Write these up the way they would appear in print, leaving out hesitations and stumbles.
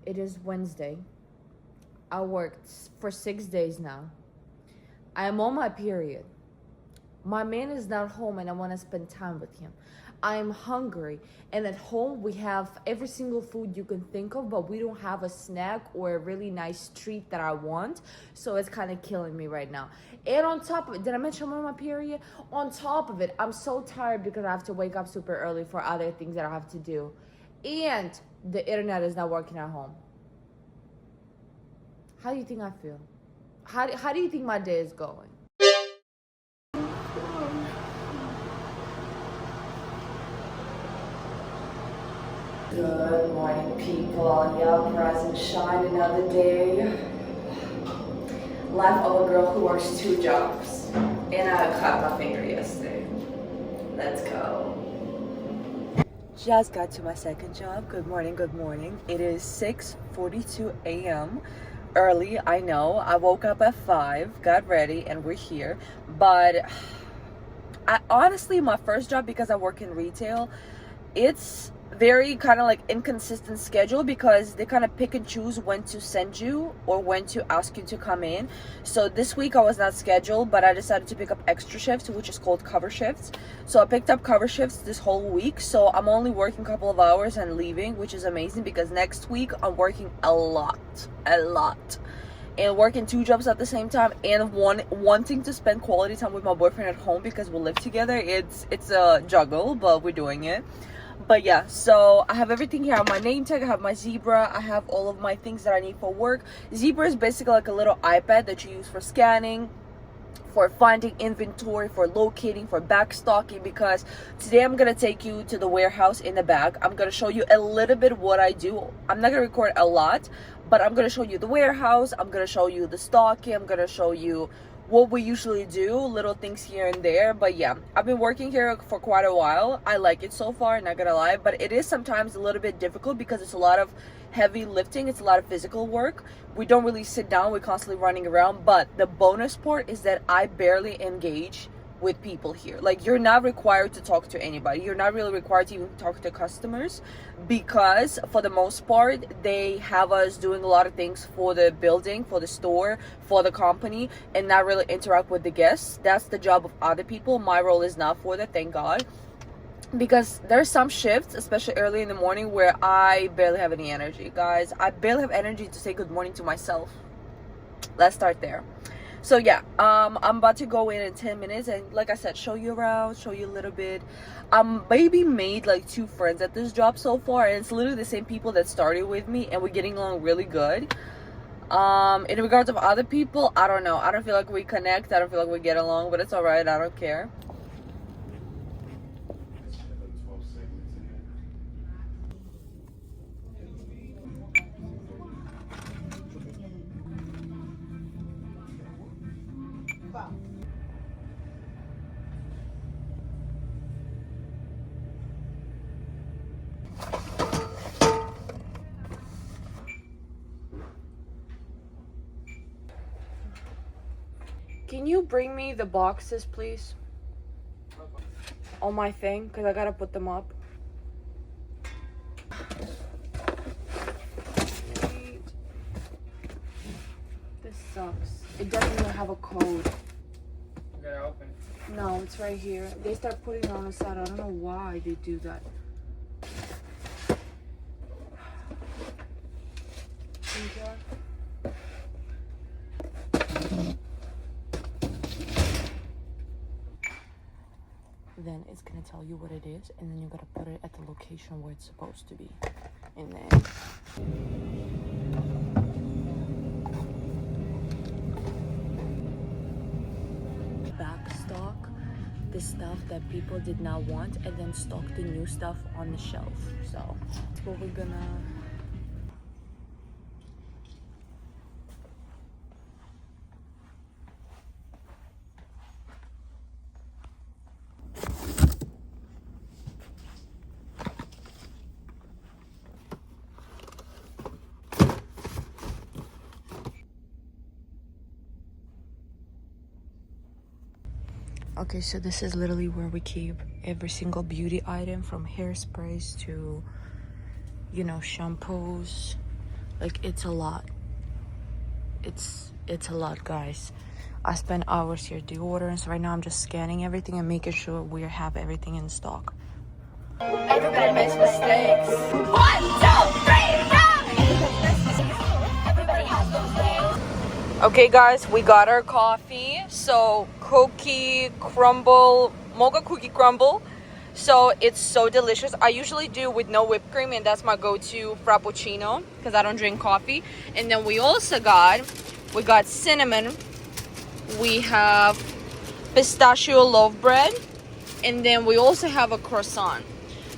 It is Wednesday. I worked for 6 days now. I am on my period. My man is not home and I want to spend time with him. I am hungry, and at home we have every single food you can think of, but we don't have a snack or a really nice treat that I want. So it's kind of killing me right now. And on top of it, did I mention I'm on my period? On top of it, I'm so tired because I have to wake up super early for other things that I have to do. And the internet is not working at home. How do you think I feel? How do you think my day is going? Good morning, people. Yup, rise and shine another day. Life of a girl who works 2 jobs. And I cut my finger yesterday. Let's go. Just got to my second job. Good morning, good morning. It is 6:42 a.m. Early, I know. I woke up at 5, got ready, and we're here. But honestly, my first job, because I work in retail, it's very kind of like inconsistent schedule because they kind of pick and choose when to send you or when to ask you to come in. So this week I was not scheduled, but I decided to pick up extra shifts, which is called cover shifts. So I picked up cover shifts this whole week, so I'm only working a couple of hours and leaving, which is amazing because next week I'm working a lot and working 2 jobs at the same time, and wanting to spend quality time with my boyfriend at home because we live together. It's a juggle, but we're doing it. But yeah, so I have everything here. I have my name tag, I have my Zebra, I have all of my things that I need for work. Zebra is basically like a little iPad that you use for scanning, for finding inventory, for locating, for backstocking, because today I'm gonna take you to the warehouse in the back. I'm gonna show you a little bit what I do. I'm not gonna record a lot, but I'm gonna show you the warehouse, I'm gonna show you the stocking, I'm gonna show you what we usually do, little things here and there. But yeah, I've been working here for quite a while. I like it so far, not gonna lie, but it is sometimes a little bit difficult because it's a lot of heavy lifting, it's a lot of physical work. We don't really sit down, we're constantly running around. But the bonus part is that I barely engage with people here. Like, you're not required to talk to anybody, you're not really required to even talk to customers, because for the most part they have us doing a lot of things for the building, for the store, for the company, and not really interact with the guests. That's the job of other people. My role is not for that, thank God, because there's some shifts, especially early in the morning, where I barely have any energy. Guys, I barely have energy to say good morning to myself. Let's start there. So yeah, I'm about to go in 10 minutes and, like I said, show you around, show you a little bit. Maybe made like 2 friends at this job so far, and it's literally the same people that started with me, and we're getting along really good. In regards of other people, I don't know. I don't feel like we connect, I don't feel like we get along, but it's alright, I don't care. Can you bring me the boxes, please? On my thing, because I gotta put them up. Wait. This sucks. It doesn't even have a code. You gotta open it. No, it's right here. They start putting it on the side. I don't know why they do that. Then it's gonna tell you what it is, and then you gotta put it at the location where it's supposed to be. And then backstock the stuff that people did not want, and then stock the new stuff on the shelf. So that's what we're gonna. Okay, so this is literally where we keep every single beauty item, from hairsprays to, you know, shampoos, Like, it's a lot. It's a lot, guys. I spent hours here deodorant, so right now I'm just scanning everything and making sure we have everything in stock. Everybody makes mistakes. 1, 2, 3, go! Everybody has those days. Okay, guys, we got our coffee. So, cookie crumble, mocha cookie crumble. So it's so delicious. I usually do with no whipped cream, and that's my go-to frappuccino because I don't drink coffee. And then we also got cinnamon. We have pistachio loaf bread, and then we also have a croissant.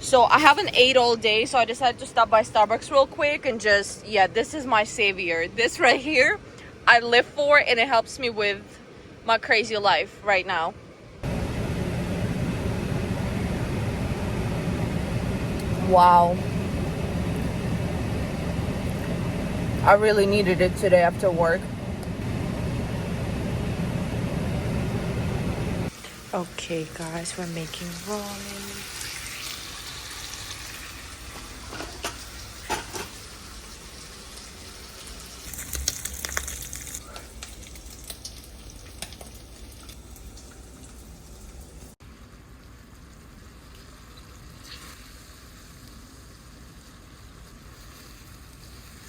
So I haven't ate all day, so I decided to stop by Starbucks real quick and just, yeah, this is my savior. This right here, I live for, and it helps me with my crazy life right now. Wow. I really needed it today after work. Okay, guys, we're making ramen.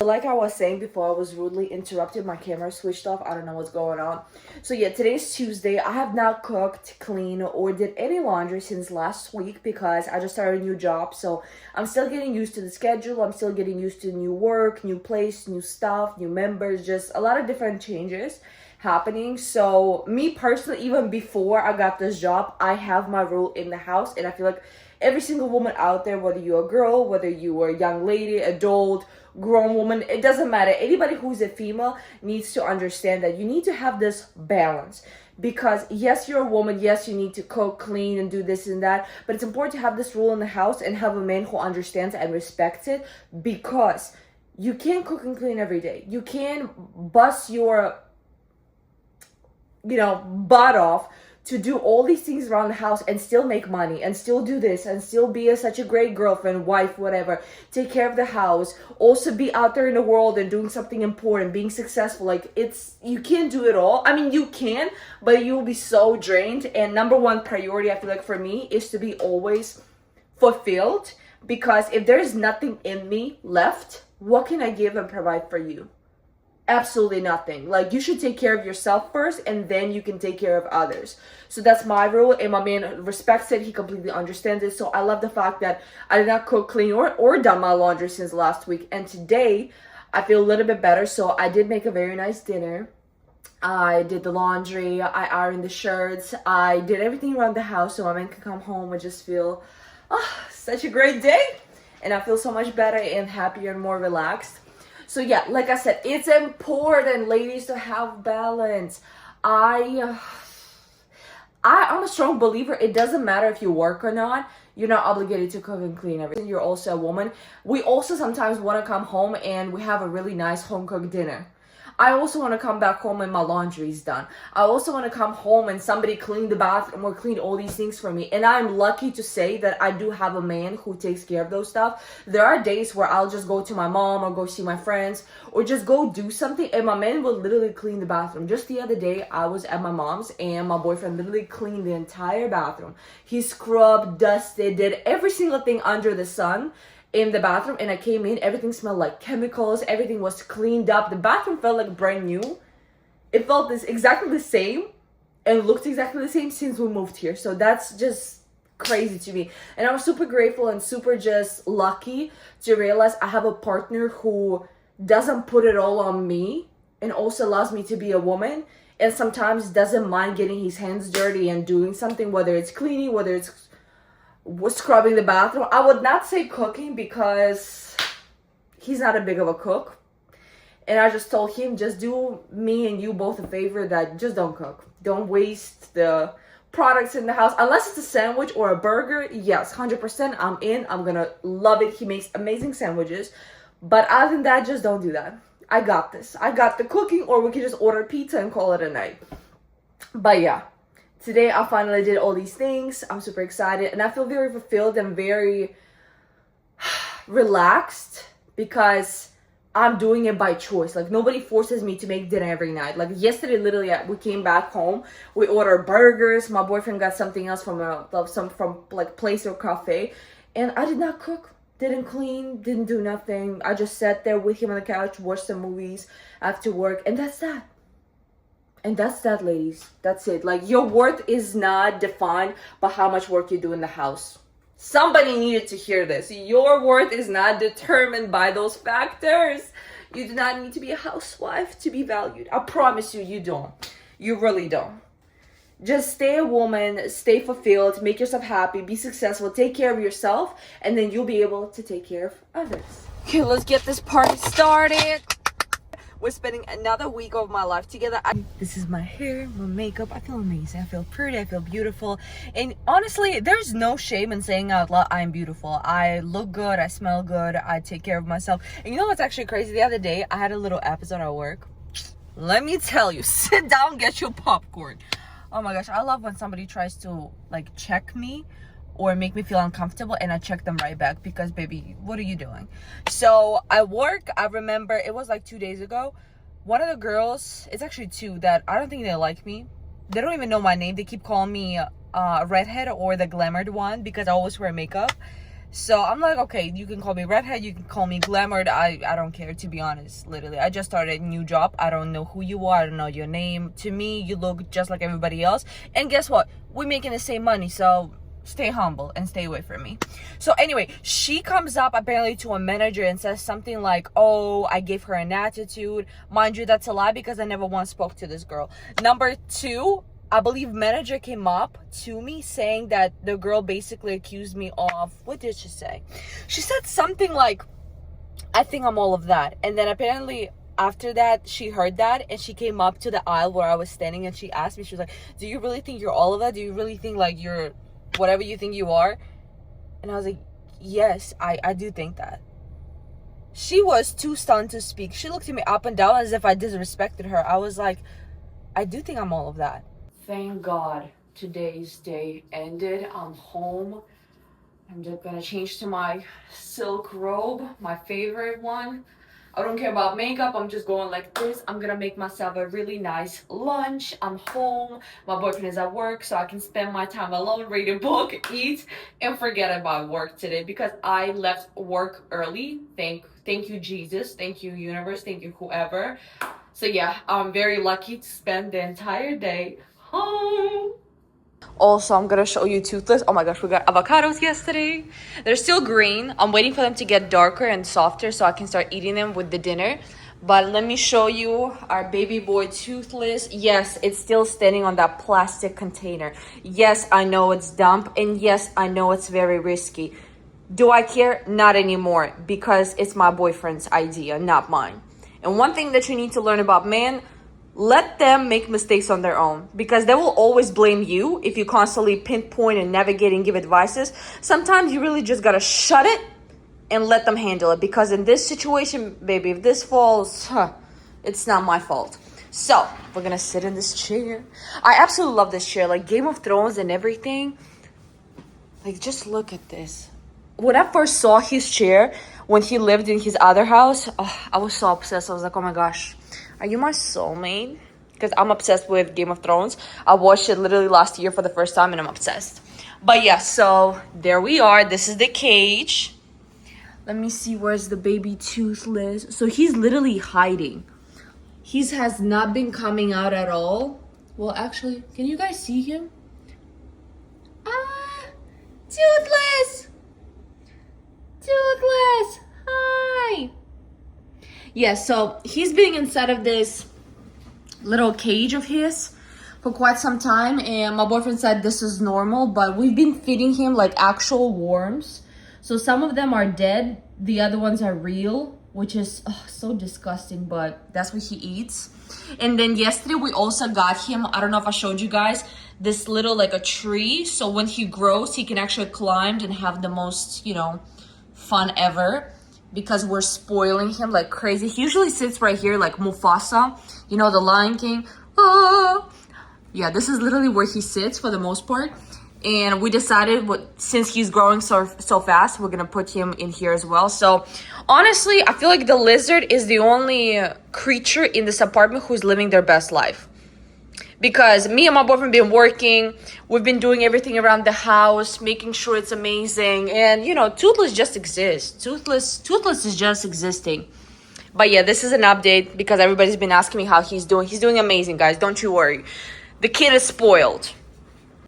Like I was saying before, I was rudely interrupted. My camera switched off. I don't know what's going on. So yeah, today's Tuesday. I have not cooked, cleaned, or did any laundry since last week because I just started a new job. So I'm still getting used to the schedule. I'm still getting used to new work, new place, new stuff, new members, just a lot of different changes happening. So me personally, even before I got this job, I have my rule in the house, and I feel like every single woman out there, whether you're a girl, whether you are a young lady, adult, grown woman, it doesn't matter. Anybody who's a female needs to understand that you need to have this balance. Because yes, you're a woman, yes, you need to cook, clean, and do this and that, but it's important to have this rule in the house and have a man who understands and respects it, because you can't cook and clean every day. You can't bust your butt off to do all these things around the house and still make money and still do this and still be such a great girlfriend, wife, whatever, take care of the house, also be out there in the world and doing something important, being successful. Like, you can't do it all. I mean, you can, but you'll be so drained. And number one priority, I feel like, for me is to be always fulfilled, because if there's nothing in me left, what can I give and provide for you? Absolutely nothing. Like, you should take care of yourself first, and then you can take care of others. So that's my rule, and my man respects it. He completely understands it. So I love the fact that I did not cook, clean, or done my laundry since last week. And today I feel a little bit better. So I did make a very nice dinner. I did the laundry, I ironed the shirts, I did everything around the house so my man could come home and just feel such a great day. And I feel so much better and happier and more relaxed. So yeah, like I said, it's important, ladies, to have balance. I'm a strong believer. It doesn't matter if you work or not. You're not obligated to cook and clean everything. You're also a woman. We also sometimes want to come home and we have a really nice home-cooked dinner. I also want to come back home and my laundry's done. I also want to come home and somebody cleaned the bathroom or cleaned all these things for me. And I'm lucky to say that I do have a man who takes care of those stuff. There are days where I'll just go to my mom or go see my friends or just go do something, and my man will literally clean the bathroom. Just the other day, I was at my mom's and my boyfriend literally cleaned the entire bathroom. He scrubbed, dusted, did every single thing under the sun in the bathroom, and I came in, everything smelled like chemicals, everything was cleaned up, the bathroom felt like brand new. It felt exactly the same and looked exactly the same since we moved here. So that's just crazy to me, and I'm super grateful and super just lucky to realize I have a partner who doesn't put it all on me and also allows me to be a woman, and sometimes doesn't mind getting his hands dirty and doing something, whether it's cleaning, whether it's scrubbing the bathroom. I would not say cooking because he's not a big of a cook, and I just told him, just do me and you both a favor, that just don't cook, don't waste the products in the house, unless it's a sandwich or a burger. Yes, 100% I'm in, I'm gonna love it. He makes amazing sandwiches, but other than that, just don't do that. I got this. I got the cooking, or we can just order pizza and call it a night. But yeah, today I finally did all these things. I'm super excited and I feel very fulfilled and very relaxed, because I'm doing it by choice. Like, nobody forces me to make dinner every night. Like, yesterday, literally, we came back home. We ordered burgers. My boyfriend got something else from like place or cafe, and I did not cook, didn't clean, didn't do nothing. I just sat there with him on the couch, watched some movies after work, and that's that. And that's that, ladies. That's it. Like, your worth is not defined by how much work you do in the house. Somebody needed to hear this. Your worth is not determined by those factors. You do not need to be a housewife to be valued. I promise you, you don't. You really don't. Just stay a woman, stay fulfilled, make yourself happy, be successful, take care of yourself, and then you'll be able to take care of others. Okay, let's get this party started. We're spending another week of my life together. This is my hair, my makeup. I feel amazing. I feel pretty. I feel beautiful. And honestly, there's no shame in saying out loud, I'm beautiful. I look good. I smell good. I take care of myself. And you know what's actually crazy? The other day, I had a little episode at work. Let me tell you, sit down, get your popcorn. Oh my gosh, I love when somebody tries to like check me or make me feel uncomfortable, and I check them right back because, baby, what are you doing? So at work, I remember it was like 2 days ago, one of the girls, it's actually two, that I don't think they like me. They don't even know my name. They keep calling me redhead or the glamored one because I always wear makeup. So I'm like, okay, you can call me redhead, you can call me glamored. I don't care, to be honest. Literally, I just started a new job. I don't know who you are. I don't know your name. To me, you look just like everybody else. And guess what? We're making the same money, so stay humble and stay away from me. So anyway, she comes up apparently to a manager and says something like, oh, I gave her an attitude. Mind you, that's a lie because I never once spoke to this girl. Number two, I believe manager came up to me saying that the girl basically accused me of, what did she say? She said something like, I think I'm all of that. And then apparently after that, she heard that and she came up to the aisle where I was standing and she asked me, she was like, do you really think you're all of that? Do you really think like you're whatever you think you are? And I was like, yes, I do think that. She was too stunned to speak. She looked at me up and down as if I disrespected her. I was like, I do think I'm all of that. Thank God today's day ended. I'm home. I'm just gonna change to my silk robe, my favorite one. I don't care about makeup. I'm just going like this. I'm gonna make myself a really nice lunch. I'm home. My boyfriend is at work, so I can spend my time alone, read a book, eat, and forget about work today because I left work early. Thank you, Jesus. Thank you, universe. Thank you, whoever. So yeah, I'm very lucky to spend the entire day home. Also, I'm gonna show you Toothless. Oh my gosh, we got avocados yesterday. They're still green. I'm waiting for them to get darker and softer so I can start eating them with the dinner. But let me show you our baby boy Toothless. Yes, it's still standing on that plastic container. Yes, I know it's dumb. And yes, I know it's very risky. Do I care? Not anymore, because it's my boyfriend's idea, not mine. And one thing that you need to learn about men, let them make mistakes on their own, because they will always blame you if you constantly pinpoint and navigate and give advices. Sometimes you really just gotta shut it and let them handle it, because in this situation, baby, if this falls, it's not my fault. So we're gonna sit in this chair. I absolutely love this chair, like Game of Thrones and everything. Like, just look at this. When I first saw his chair when he lived in his other house, I was so obsessed. I was like, oh my gosh, are you my soulmate? Because I'm obsessed with Game of Thrones. I watched it literally last year for the first time and I'm obsessed. But yeah, so there we are. This is the cage. Let me see, where's the baby Toothless? So he's literally hiding. He has not been coming out at all. Well, actually, can you guys see him? Toothless! Toothless! Hi! Yeah, so he's been inside of this little cage of his for quite some time, and my boyfriend said this is normal, but we've been feeding him like actual worms. So some of them are dead, the other ones are real, which is so disgusting, but that's what he eats. And then yesterday we also got him, I don't know if I showed you guys, this little like a tree, so when he grows he can actually climb and have the most, you know, fun ever, because we're spoiling him like crazy. He usually sits right here like Mufasa, you know, the Lion King. Yeah, this is literally where he sits for the most part. And we decided, since he's growing so fast, we're gonna put him in here as well. So honestly, I feel like the lizard is the only creature in this apartment who's living their best life. Because me and my boyfriend been working, we've been doing everything around the house, making sure it's amazing. And you know, Toothless just exists. Toothless is just existing. But yeah, this is an update because everybody's been asking me how he's doing. He's doing amazing, guys. Don't you worry. The kid is spoiled.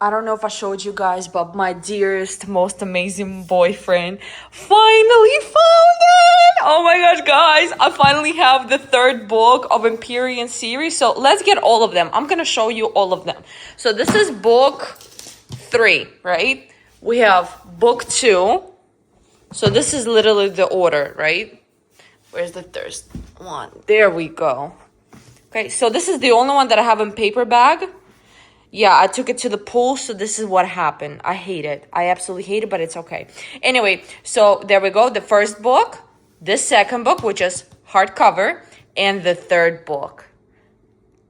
I don't know if I showed you guys, but my dearest, most amazing boyfriend finally found it! Oh my gosh, guys. I finally have the 3rd book of Empyrean series. So let's get all of them. I'm going to show you all of them. So this is book 3, right? We have book 2. So this is literally the order, right? Where's the 3rd one? There we go. Okay, so this is the only one that I have in paper bag. Yeah, I took it to the pool, so this is what happened. I hate it. I absolutely hate it, but it's okay. Anyway, so there we go. The 1st book, the 2nd book, which is hardcover, and the 3rd book.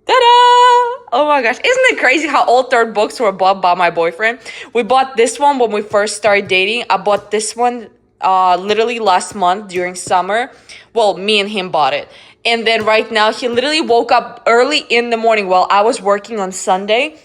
Ta-da! Oh my gosh. Isn't it crazy how all 3rd books were bought by my boyfriend? We bought this one when we first started dating. I bought this one literally last month during summer. Well, me and him bought it. And then right now, he literally woke up early in the morning while I was working on Sunday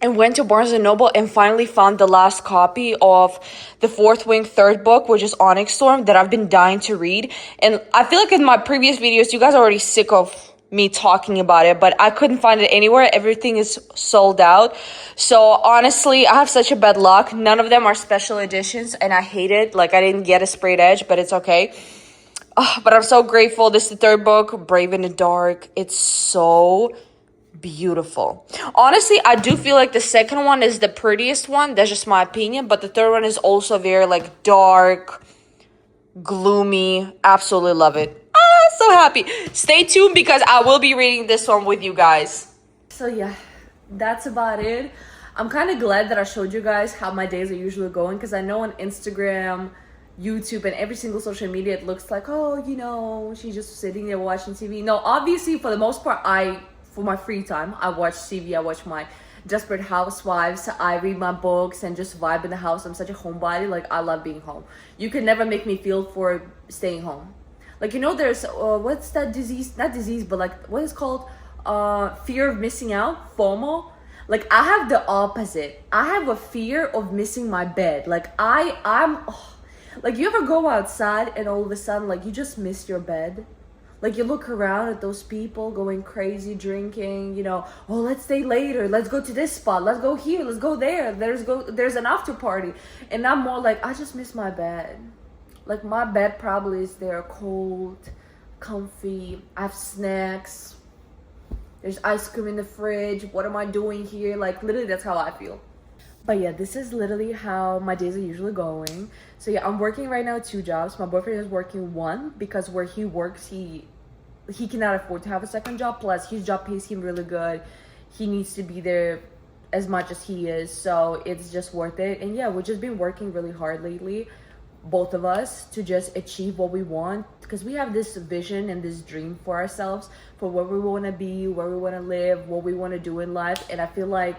and went to Barnes & Noble and finally found the last copy of the Fourth Wing 3rd book, which is Onyx Storm, that I've been dying to read. And I feel like in my previous videos, you guys are already sick of me talking about it, but I couldn't find it anywhere. Everything is sold out. So honestly, I have such a bad luck. None of them are special editions, and I hate it. Like, I didn't get a sprayed edge, but it's okay. But I'm so grateful. This is the 3rd book, Brave in the Dark. It's so beautiful. Honestly, I do feel like the 2nd one is the prettiest one. That's just my opinion. But the 3rd one is also very like dark, gloomy. Absolutely love it. So happy. Stay tuned because I will be reading this one with you guys. So yeah, that's about it. I'm kind of glad that I showed you guys how my days are usually going, because I know on Instagram, YouTube, and every single social media, it looks like, oh, you know, she's just sitting there watching TV. No, obviously, for the most part, for my free time, I watch TV. I watch my Desperate Housewives. I read my books and just vibe in the house. I'm such a homebody. Like, I love being home. You can never make me feel for staying home. Like, you know, there's, what's that disease? Not disease, but like, what is called? Fear of missing out, FOMO. Like, I have the opposite. I have a fear of missing my bed. Like, like, you ever go outside and all of a sudden, like, you just miss your bed? Like, you look around at those people going crazy, drinking, you know, oh, let's stay later. Let's go to this spot. Let's go here. Let's go there. There's an after party. And I'm more like, I just miss my bed. Like, my bed probably is there, cold, comfy. I have snacks. There's ice cream in the fridge. What am I doing here? Like, literally, that's how I feel. But yeah, this is literally how my days are usually going. So yeah, I'm working right now 2 jobs. My boyfriend is working 1 because where he works, he cannot afford to have a 2nd job. Plus, his job pays him really good. He needs to be there as much as he is. So it's just worth it. And yeah, we've just been working really hard lately, both of us, to just achieve what we want, because we have this vision and this dream for ourselves, for where we want to be, where we want to live, what we want to do in life. And I feel like,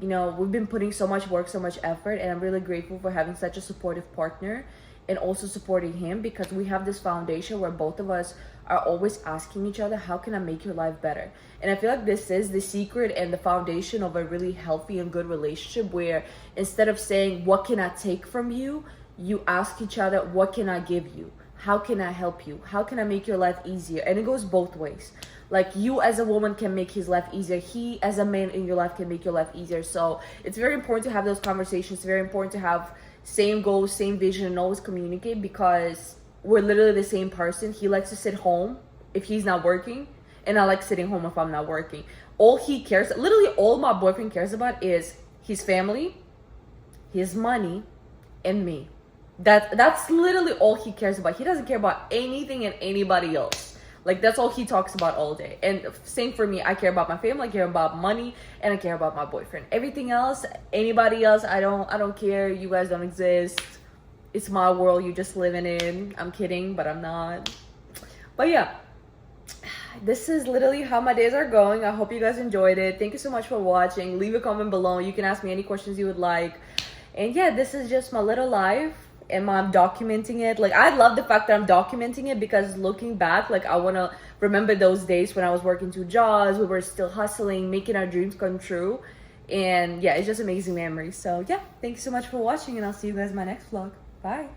you know, we've been putting so much work, so much effort, and I'm really grateful for having such a supportive partner and also supporting him, because we have this foundation where both of us are always asking each other, how can I make your life better? And I feel like this is the secret and the foundation of a really healthy and good relationship, where instead of saying, what can I take from you, you ask each other, what can I give you? How can I help you? How can I make your life easier? And it goes both ways. Like, you as a woman can make his life easier. He as a man in your life can make your life easier. So it's very important to have those conversations. It's very important to have same goals, same vision, and always communicate, because we're literally the same person. He likes to sit home if he's not working, and I like sitting home if I'm not working. All he cares, literally all my boyfriend cares about is his family, his money, and me. That's literally all he cares about. He doesn't care about anything and anybody else. Like, that's all he talks about all day. And same for me. I care about my family, I care about money, and I care about my boyfriend. Everything else, anybody else, I don't care. You guys don't exist. It's my world, you just living in. I'm kidding, but I'm not. But yeah. this is literally how my days are going. I hope you guys enjoyed it. Thank you so much for watching. Leave a comment below. You can ask me any questions you would like. And yeah, this is just my little life, and I'm documenting it. Like, I love the fact that I'm documenting it, because looking back, like, I want to remember those days when I was working 2 jobs. We were still hustling, making our dreams come true. And yeah, it's just amazing memories. So yeah, thank you so much for watching, and I'll see you guys in my next vlog. Bye.